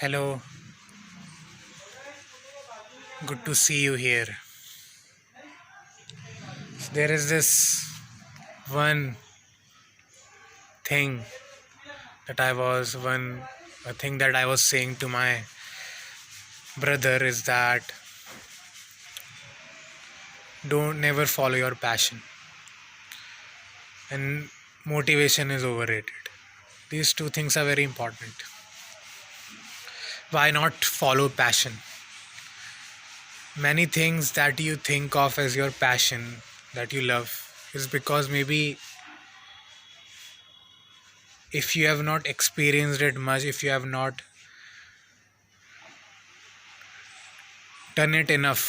Hello, good to see you here. There is this one thing a thing that I was saying to my brother is that don't never follow your passion, and motivation is overrated. These two things are very important. Why not follow passion? Many things that you think of as your passion that you love is because maybe if you have not experienced it much, if you have not done it enough,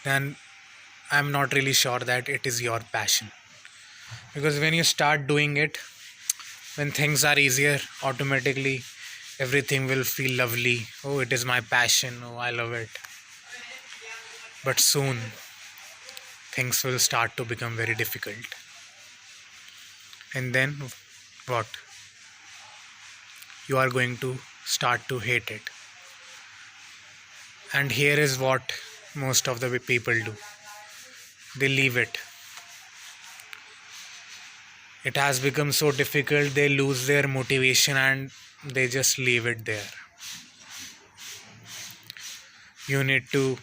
then I'm not really sure that it is your passion. Because when you start doing it, when things are easier, automatically everything will feel lovely. Oh, it is my passion. Oh, I love it. But soon things will start to become very difficult. And then what? You are going to start to hate it. And here is what most of the people do, they leave it. It has become so difficult, they lose their motivation and they just leave it there. You need to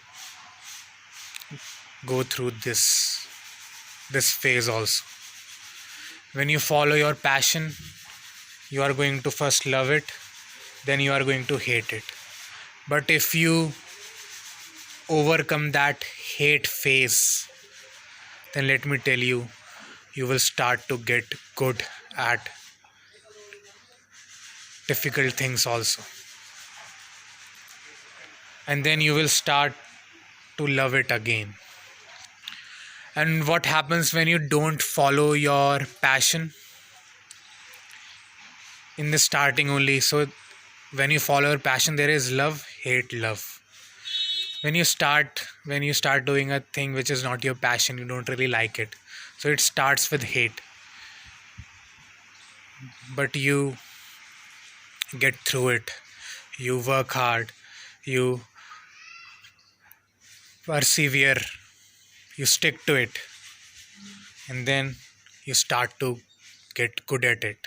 go through this phase also. When you follow your passion, you are going to first love it, then you are going to hate it. But if you overcome that hate phase, then let me tell you, you will start to get good at difficult things also. And then you will start to love it again. And what happens when you don't follow your passion? In the starting only. So when you follow your passion, there is love, hate, love. When you start doing a thing which is not your passion, you don't really like it, so it starts with hate. But you get through it, you work hard, you persevere, you stick to it, and then you start to get good at it,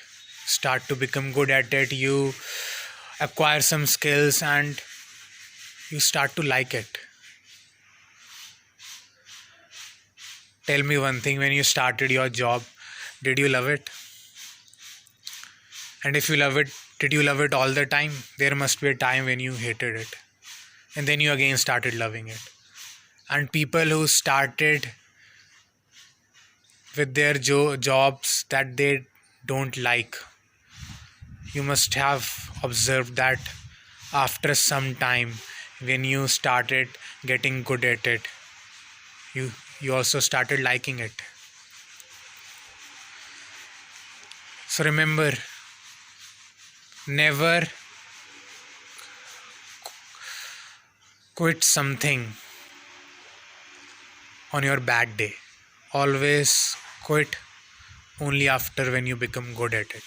start to become good at it. You acquire some skills and you start to like it. Tell me one thing, when you started your job, did you love it? And if you love it, did you love it all the time? There must be a time when you hated it, and then you again started loving it. And people who started with their jobs that they don't like, you must have observed that after some time, when you started getting good at it, you also started liking it. So remember, never quit something on your bad day. Always quit only after when you become good at it.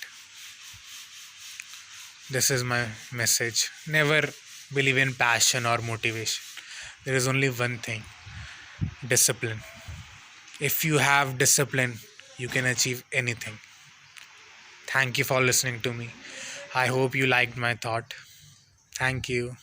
This is my message. Never believe in passion or motivation. There is only one thing: discipline. If you have discipline, you can achieve anything. Thank you for listening to me. I hope you liked my thought. Thank you.